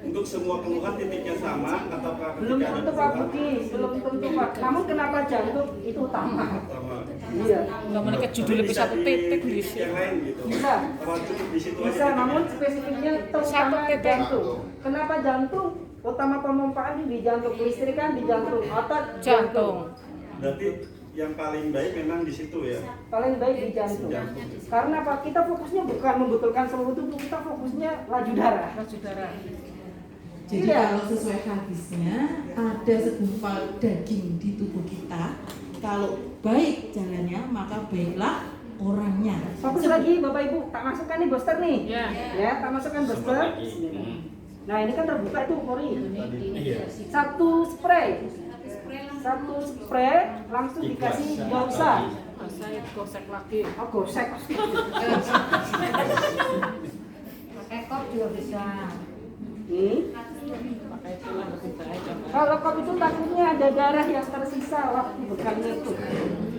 Untuk semua keluhan titiknya sama ataukah Belum ketika ada tentu Pak keluhan? Budi, belum tentu Pak. Namun kenapa jantung itu utama? Sama. Iya. Nggak menikah judulnya bisa satu titik di sini. Yang lain gitu. Bisa. Apa cukup di situ aja? Bisa, namun spesifiknya terutama titik. jantung. Kenapa jantung? Utama pemompaan di jantung, kelistrikan di jantung, otot Jantung. Berarti yang paling baik memang di situ ya. Paling baik di jantung. Karena apa? Kita fokusnya bukan membetulkan seluruh tubuh, kita fokusnya laju darah. Laju darah. Jadi Iya. kalau sesuai hadisnya ada segumpal daging di tubuh kita. Kalau baik jalannya maka baiklah orangnya. Fokus lagi Bapak Ibu, tak masukkan nih booster nih. Ya. Ya, tak masukkan booster. Nah, ini kan terbuka itu pori. Satu spray langsung dikasih dosa. Saya gosek lagi. Oh, gosek. Pakai kop juga bisa. Pakai tulang lebih baik. Kalau kop itu takutnya ada darah yang tersisa waktu bekalnya itu.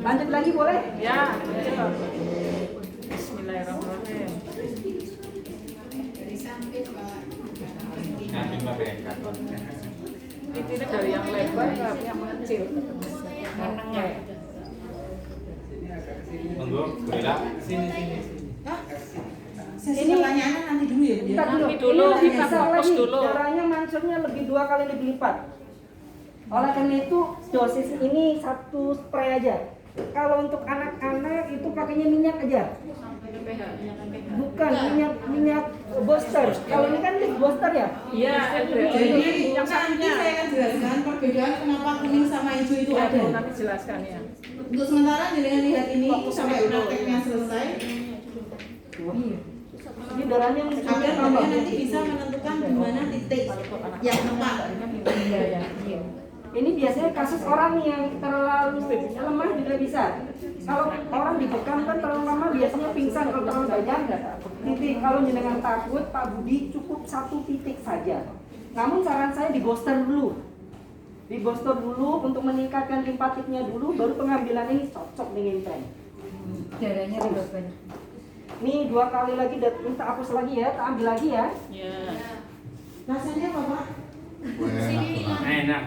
Lanjut lagi boleh? Ya. Ayo. Bismillahirrahmanirrahim. Ini dari yang lebar ke yang mengecil. Menengah. Monggo, Bella. Sesi pertanyaan nanti dulu ya Bu ya. Kita dulu. Nanti dulu, Ini kita besar fokus lagi. dulu. Darahnya mancurnya lebih 2 kali lebih lipat. Oleh karena itu dosis ini 1 spray aja. Kalau untuk anak-anak itu pakainya minyak aja. Bukan minyak booster. Kalau ini kan booster ya. Iya, Jadi yang nanti satunya. saya akan jelaskan perbedaan kenapa kuning sama hijau itu ada. Nanti jelaskan ya. Untuk sementara dengan lihat ini sampai prakteknya selesai. Ini darahnya Agar kalian nanti bisa menentukan di mana titik yang tepat. Ini biasanya kasus orang yang terlalu lemah juga bisa. Kalau orang dibekam kan terlalu lama biasanya pingsan, kalau terlalu banyak titik. Kalau jenengan takut, Pak Budi cukup 1 titik saja. Namun saran saya di booster dulu. Di booster dulu untuk meningkatkan limpatiknya dulu, baru pengambilan ini cocok dengan tren. Darahnya tidak banyak. Nih 2 kali lagi, minta hapus lagi ya, tak ambil lagi ya. Ya. Rasanya apa Pak? Enak.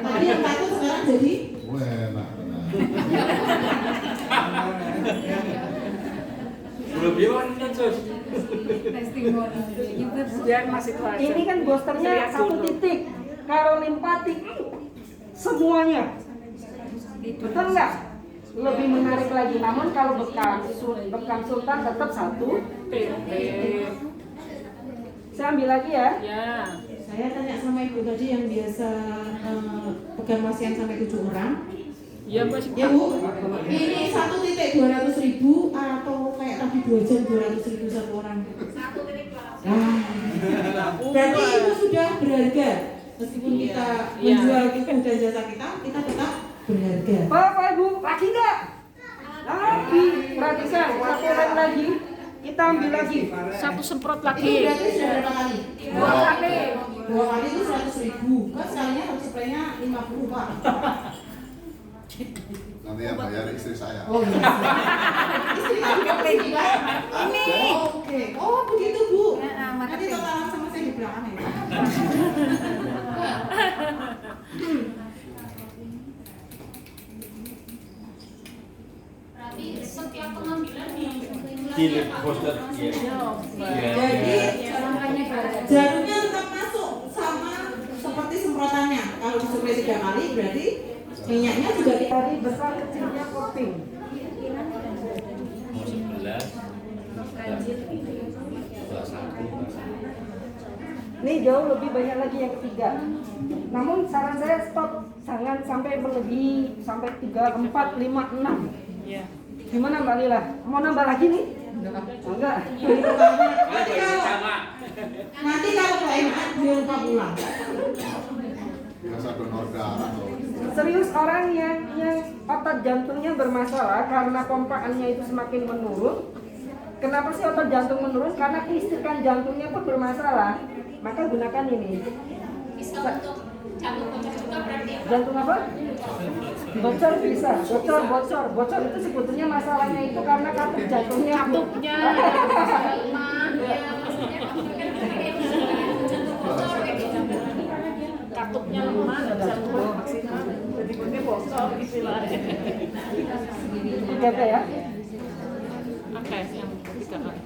Tadi yang takut sekarang jadi Enak. Belum bilang kan, Sus. Biar masih itu aja. Ini kan boosternya Lihat 1 dulu. titik. Kalau limpatik semuanya. Betul nggak? Lebih menarik lagi. Namun kalau bekam sultan tetap 1 titik. Saya ambil lagi ya. Ya. saya tanya sama ibu tadi yang biasa pegang pasien sampai 7 orang. Iya, Mas. Ya Bu, ini 1 titik 200.000 atau kayak tadi 2 jam 200.000 satu orang? 1 titik Nah, berarti itu sudah berharga. Meskipun kita menjual ilmu dan jasa kita tetap berharga. Bapak Ibu, lagi nggak? Lagi. Perhatikan, 1 lagi. Kita ambil lagi. 1 semprot Itu lagi. berarti sudah berapa kali? 2 kali. 2 kali itu 100.000. Kan sekalinya harus spraynya 50 Pak. Nanti yang bayar istri saya. Oh iya. Istrinya juga kesini Pak. Ini. Oke. Oh begitu Bu. Nanti totalan sama saya di belakang ya. Berarti setiap pengambilan di Di poster. Jadi jarumnya tetap masuk sama seperti semprotannya. Kalau dispray 3 kali berarti minyaknya juga Tadi besar kecilnya kuping. 11. Ini jauh lebih banyak lagi yang ketiga. Namun saran saya stop, jangan sampai melebihi sampai 3, 4, 5, 6. Iya. Gimana Mbak Lila? Mau nambah lagi nih? Enggak. nanti kalau kelainan dia lupa pulang. Biasa donor darah loh. Serius orang yang otot jantungnya bermasalah karena pompaannya itu semakin menurun. Kenapa sih otot jantung menurun? Karena kelistrikan jantungnya pun bermasalah. Maka gunakan ini. bisa untuk Jantung apa? Bocor bisa, bocor itu sebetulnya masalahnya itu karena katup jantungnya. Katupnya lemah, nggak bisa tumbuh maksimal. Jadi ini bocor istilahnya. Jaga ya. Oke, yang 3 kali.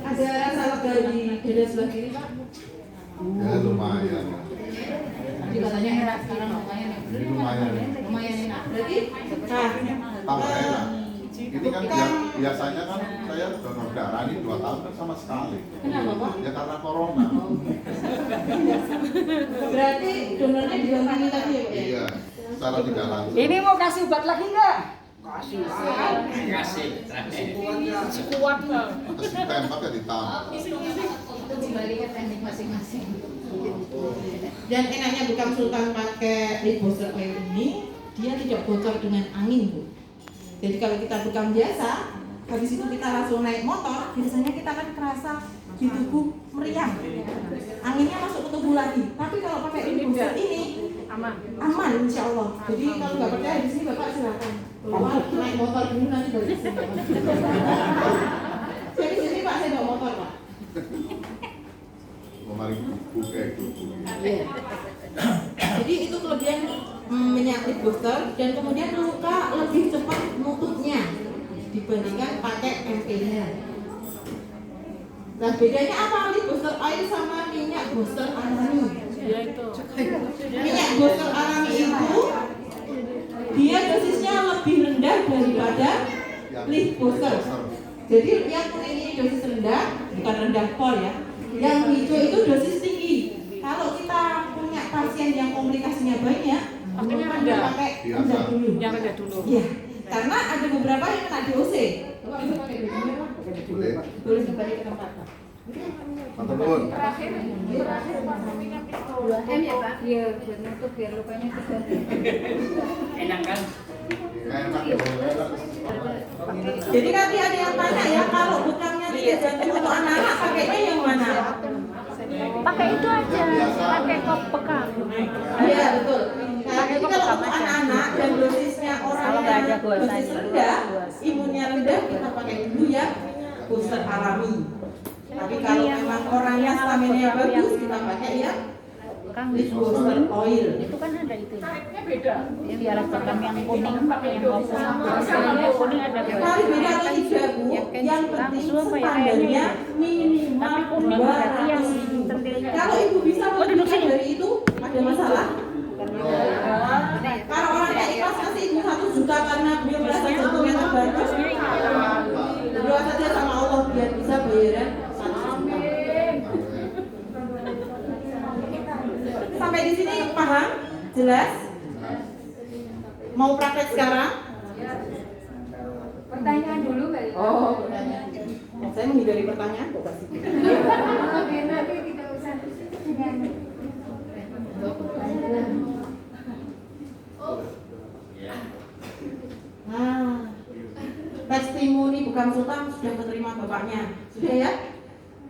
Ada rasa lega di dada sebelah kiri, Pak? Ya lumayan. Tadi katanya enak, sekarang lumayan ya. Ini lumayan. Lumayan enak. Berarti, nah, Tambah enak. Ini kan biasanya kan saya donor darah ini 2 tahun kan sama sekali. Kenapa, Pak? Ya karena corona. Berarti donornya didampingi tadi ya, Pak? Iya, secara tidak langsung. Ini mau kasih obat lagi nggak? Kuat nggak? Terus ditembak ya ditambah. Itu kembali ke teknik masing-masing. Dan enaknya bukan sultan pakai lip booster oil ini, dia tidak bocor dengan angin, Bu. Jadi kalau kita bekam biasa, habis itu kita langsung naik motor, biasanya kita kan kerasa di tubuh meriang. Anginnya masuk ke tubuh lagi. Tapi kalau pakai lip booster ini aman insya Allah. Jadi kalau nggak percaya di sini Bapak silakan keluar naik motor dulu nanti baru di sini. Jadi sini Pak saya bawa motor Pak. Mari buka itu. Iya. Jadi itu kelebihan minyak lip booster dan kemudian luka lebih cepat nutupnya dibandingkan pakai MP-nya. Nah bedanya apa lip booster oil sama minyak booster alami? Ya itu. Minyak booster alami itu dia dosisnya lebih rendah daripada lip booster. Jadi yang kuning ini dosis rendah, bukan rendah pol ya. Yang hijau itu dosis tinggi. Kalau kita punya pasien yang komplikasinya banyak, Pakainya rendah. pakai rendah dulu. Yang rendah dulu. Iya. Karena ada beberapa yang kena DOC. Boleh. Boleh kembali ke tempat. Mantap pun. Terakhir minyak itu 2M ya Pak? Iya, buat nutup biar lukanya cepat. Enak kan? Enak. Jadi nanti ada yang tanya ya, kalau bukannya tidak jantung untuk anak-anak pakainya yang mana? Pakai itu aja, pakai kop bekam. Iya betul. Nah, jadi kalau untuk anak-anak dan dosisnya orang yang dosis rendah, imunnya rendah, kita pakai dulu ya booster alami. Tapi kalau memang orangnya stamina bagus, kita pakai ya lip booster oil. Itu kan ada itu. Beda. Biar bekam yang kuning pakai yang kopi. Yang kuning ada Kali beda atau tidak Bu? Yang penting standarnya minimal 200.000. Kalau ibu bisa melebihkan dari itu, ada masalah? Kalau orangnya ikhlas kasih ibu 1 juta karena beliau merasa jantungnya terbantu, berdoa saja sama Allah biar bisa bayaran 1 juta. Sampai di sini paham? Jelas? Mau praktek sekarang? Pertanyaan dulu kali. Oh, pertanyaan. Saya menghindari pertanyaan kok pasti. Biar nanti tidak usah dengan Nah, testimoni bukan sultan sudah keterima bapaknya, sudah ya?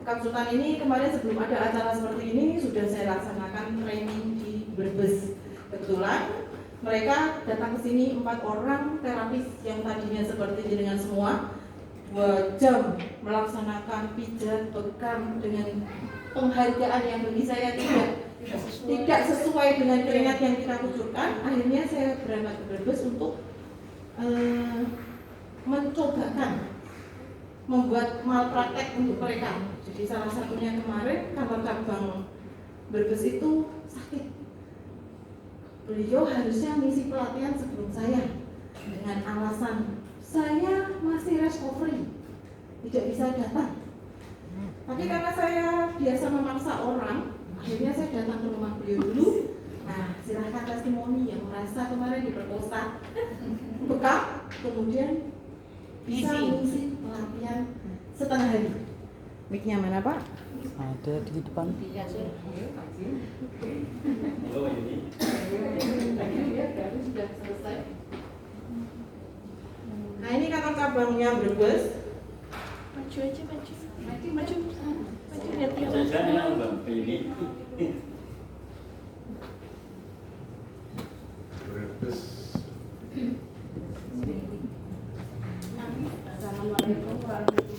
Bukan sultan ini kemarin sebelum ada acara seperti ini sudah saya laksanakan training di Brebes. Kebetulan mereka datang ke sini 4 orang terapis yang tadinya seperti dengan semua 2 jam melaksanakan pijat bekam dengan penghargaan yang bagi saya tidak sesuai dengan keringat yang kita kucurkan. Akhirnya saya berangkat ke Brebes untuk mencobakan membuat malpraktek untuk mereka. Jadi salah satunya kemarin kantor cabang Brebes itu sakit. Beliau harusnya ngisi pelatihan sebelum saya dengan alasan saya masih recovery, tidak bisa datang. Tapi karena saya biasa memaksa orang, akhirnya saya datang ke rumah beliau dulu. Nah, silahkan testimoni yang merasa kemarin diperkosa bekam, kemudian bisa mengisi pelatihan setengah hari. Mic-nya mana Pak? Ada di depan. Sudah selesai. Nah ini kantor cabangnya Brebes. Maju aja, maju. Maju. Maju lihat dia. Saya enak bang, kayak gini. Terus Assalamualaikum warahmatullahi